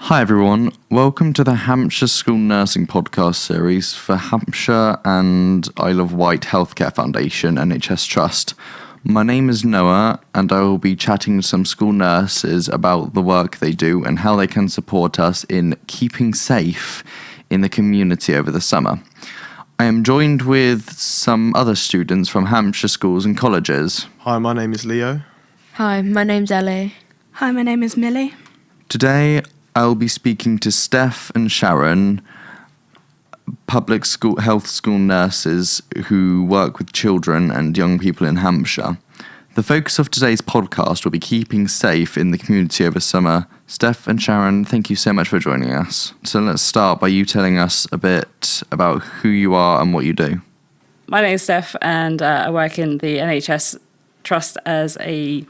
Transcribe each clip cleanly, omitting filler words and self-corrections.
Hi everyone, welcome to the Hampshire School Nursing Podcast series for Hampshire and Isle of Wight Healthcare Foundation NHS Trust. My name is Noah and I will be chatting to some school nurses about the work they do and how they can support us in keeping safe in the community over the summer. I am joined with some other students from Hampshire schools and colleges. Hi, my name is Leo. Hi, my name's Ellie. Hi, my name is Millie. Today I'll be speaking to Steph and Sharon, public school health school nurses who work with children and young people in Hampshire. The focus of today's podcast will be keeping safe in the community over summer. Steph and Sharon, thank you so much for joining us. So let's start by you telling us a bit about who you are and what you do. My name is Steph and I work in the NHS Trust as a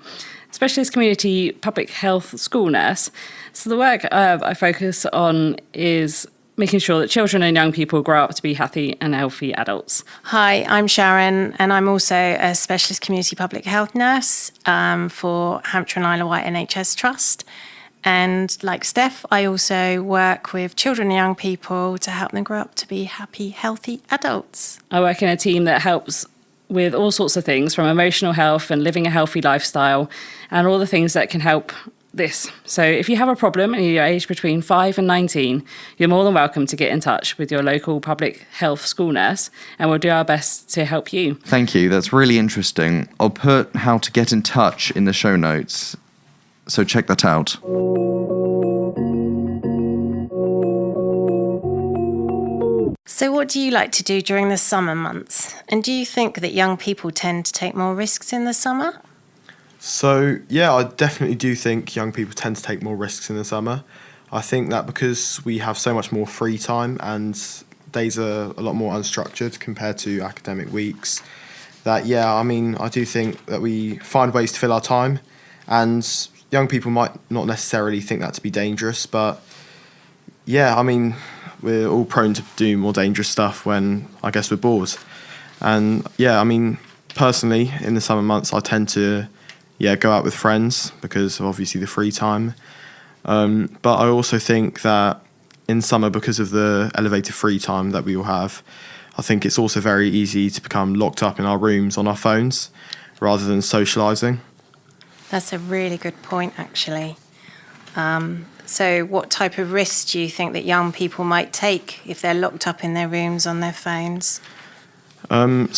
specialist community public health school nurse. So the work I focus on is making sure that children and young people grow up to be happy and healthy adults. Hi, I'm Sharon, and I'm also a specialist community public health nurse for Hampshire and Isle of Wight NHS Trust. And like Steph, I also work with children and young people to help them grow up to be happy, healthy adults. I work in a team that helps with all sorts of things, from emotional health and living a healthy lifestyle and all the things that can help this. So if you have a problem and you're aged between 5 and 19, you're more than welcome to get in touch with your local public health school nurse and we'll do our best to help you. Thank you, that's really interesting. I'll put how to get in touch in the show notes, so check that out. So what do you like to do during the summer months? And do you think that young people tend to take more risks in the summer? So, yeah, I definitely do think young people tend to take more risks in the summer. I think that because we have so much more free time and days are a lot more unstructured compared to academic weeks, that, I do think that we find ways to fill our time, and young people might not necessarily think that to be dangerous, but, we're all prone to do more dangerous stuff when, I guess, we're bored. And, personally, in the summer months, I tend to go out with friends because of obviously the free time. But I also think that in summer, because of the elevated free time that we all have, I think it's also very easy to become locked up in our rooms on our phones rather than socialising. That's a really good point, actually. So what type of risks do you think that young people might take if they're locked up in their rooms on their phones? Locked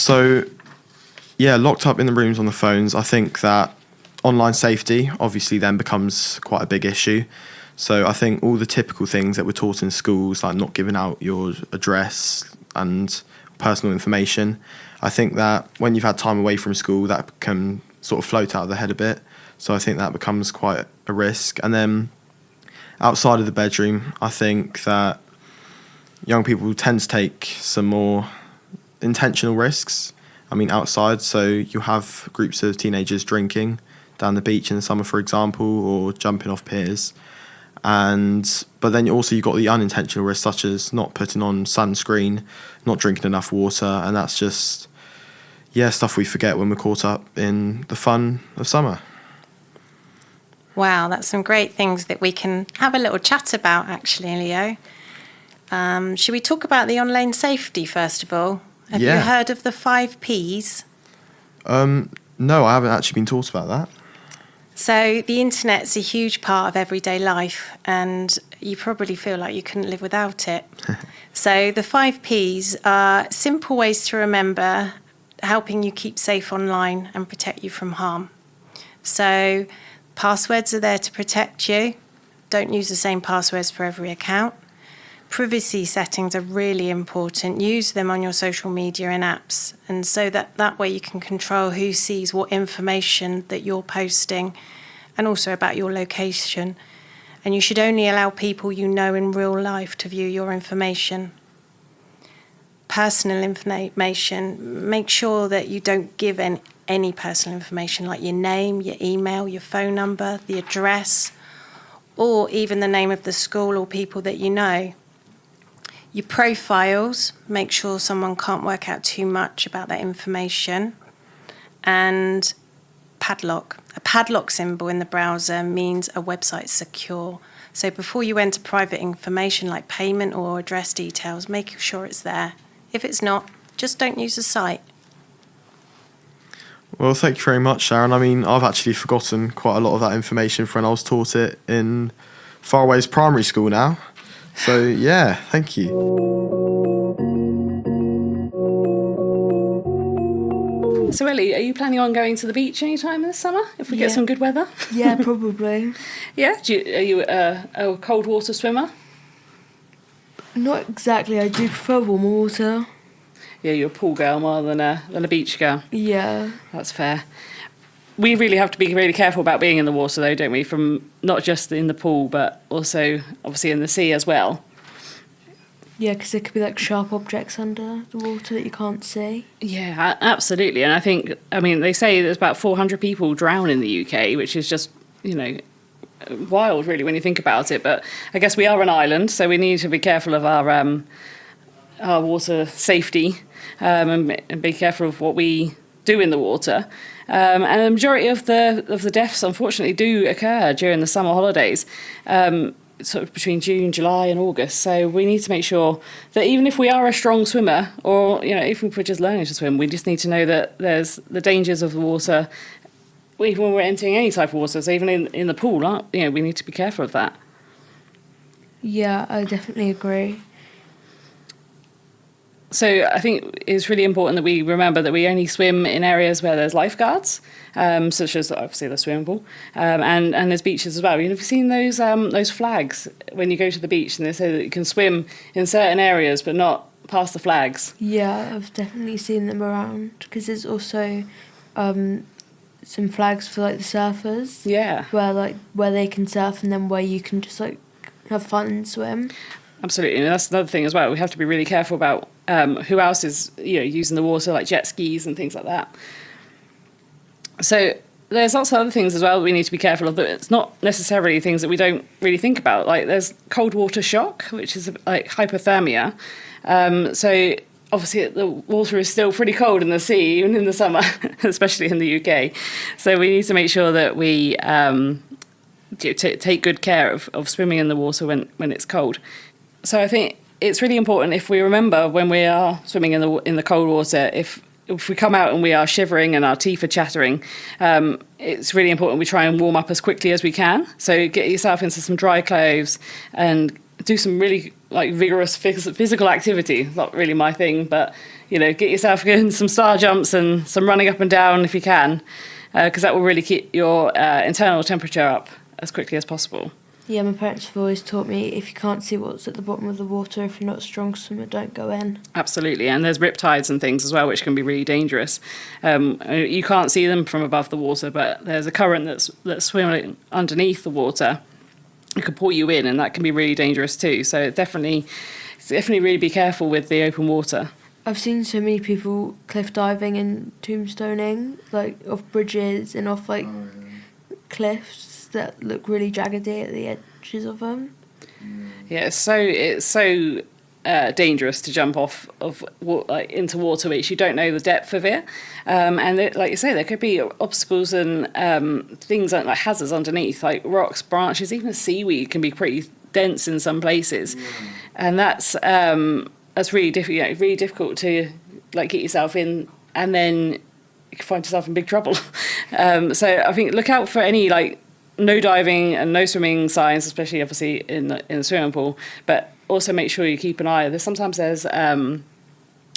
up in the rooms on the phones, I think that online safety obviously then becomes quite a big issue. So I think all the typical things that we're taught in schools, like not giving out your address and personal information, I think that when you've had time away from school, that can sort of float out of the head a bit. So I think that becomes quite a risk. And then outside of the bedroom, I think that young people tend to take some more intentional risks. Outside, so you'll have groups of teenagers drinking down the beach in the summer, for example, or jumping off piers. But then also you've got the unintentional risks, such as not putting on sunscreen, not drinking enough water, and that's just, stuff we forget when we're caught up in the fun of summer. Wow, that's some great things that we can have a little chat about, actually, Leo. Should we talk about the online safety, first of all? Have you heard of the 5 Ps? No, I haven't actually been taught about that. So the internet's a huge part of everyday life, and you probably feel like you couldn't live without it. So the 5 Ps are simple ways to remember, helping you keep safe online and protect you from harm. So passwords are there to protect you. Don't use the same passwords for every account. Privacy settings are really important. Use them on your social media and apps, and so that way you can control who sees what information that you're posting, and also about your location. And you should only allow people you know in real life to view your information. Personal information, make sure that you don't give any personal information like your name, your email, your phone number, the address, or even the name of the school or people that you know. Your profiles, make sure someone can't work out too much about that information. And padlock. A padlock symbol in the browser means a website's secure. So before you enter private information like payment or address details, make sure it's there. If it's not, just don't use the site. Well, thank you very much, Sharon. I mean, I've actually forgotten quite a lot of that information from when I was taught it in Faraway's primary school now. So, yeah, thank you. So, Ellie, are you planning on going to the beach anytime this summer if we get Yeah. some good weather? Yeah, probably. Yeah? Are you a cold water swimmer? Not exactly. I do prefer warmer water. Yeah, you're a pool girl more than a beach girl. Yeah. That's fair. We really have to be really careful about being in the water, though, don't we? From not just in the pool, but also obviously in the sea as well. Yeah, because there could be like sharp objects under the water that you can't see. Yeah, absolutely. And I mean, they say there's about 400 people drown in the UK, which is just, wild, really, when you think about it. But I guess we are an island, so we need to be careful of our water safety and be careful of what we do in the water. And the majority of the deaths, unfortunately, do occur during the summer holidays. Sort of between June, July and August. So we need to make sure that even if we are a strong swimmer or, if we're just learning to swim, we just need to know that there's the dangers of the water even when we're entering any type of water. So even in the pool, we need to be careful of that. Yeah, I definitely agree. So I think it's really important that we remember that we only swim in areas where there's lifeguards, such as obviously the swimming pool, and there's beaches as well. Have you seen those flags when you go to the beach and they say that you can swim in certain areas but not past the flags? Yeah, I've definitely seen them around because there's also some flags for like the surfers. Yeah. Where they can surf and then where you can just like have fun and swim. Absolutely, and that's another thing as well. We have to be really careful about who else is using the water, like jet skis and things like that. So there's lots of other things as well that we need to be careful of. That it's not necessarily things that we don't really think about. Like there's cold water shock, which is like hypothermia. So obviously the water is still pretty cold in the sea, even in the summer, especially in the UK. So we need to make sure that we take good care of swimming in the water when it's cold. So I think it's really important if we remember when we are swimming in the cold water, if we come out and we are shivering and our teeth are chattering, it's really important we try and warm up as quickly as we can. So get yourself into some dry clothes and do some really vigorous physical activity. Not really my thing, but get yourself in some star jumps and some running up and down if you can, because that will really keep your internal temperature up as quickly as possible. Yeah, my parents have always taught me if you can't see what's at the bottom of the water, if you're not a strong swimmer, don't go in. Absolutely, and there's riptides and things as well, which can be really dangerous. You can't see them from above the water, but there's a current that's swimming underneath the water. It can pull you in, and that can be really dangerous too. So definitely really be careful with the open water. I've seen so many people cliff diving and tombstoning, like off bridges and off cliffs that look really jaggedy at the edges of them. Yeah, it's so dangerous to jump off of into water which you don't know the depth of it, and like you say, there could be obstacles and things like hazards underneath, like rocks, branches, even seaweed can be pretty dense in some places, and that's really difficult. Really difficult to get yourself in, and then you can find yourself in big trouble. So I think look out for any no diving and no swimming signs, especially obviously in the swimming pool, but also make sure you keep an eye. Sometimes there's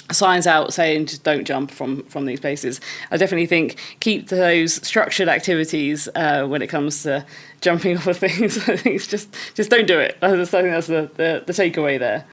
signs out saying just don't jump from these places. I definitely think keep those structured activities when it comes to jumping off of things. I think it's just don't do it. I think that's the takeaway there.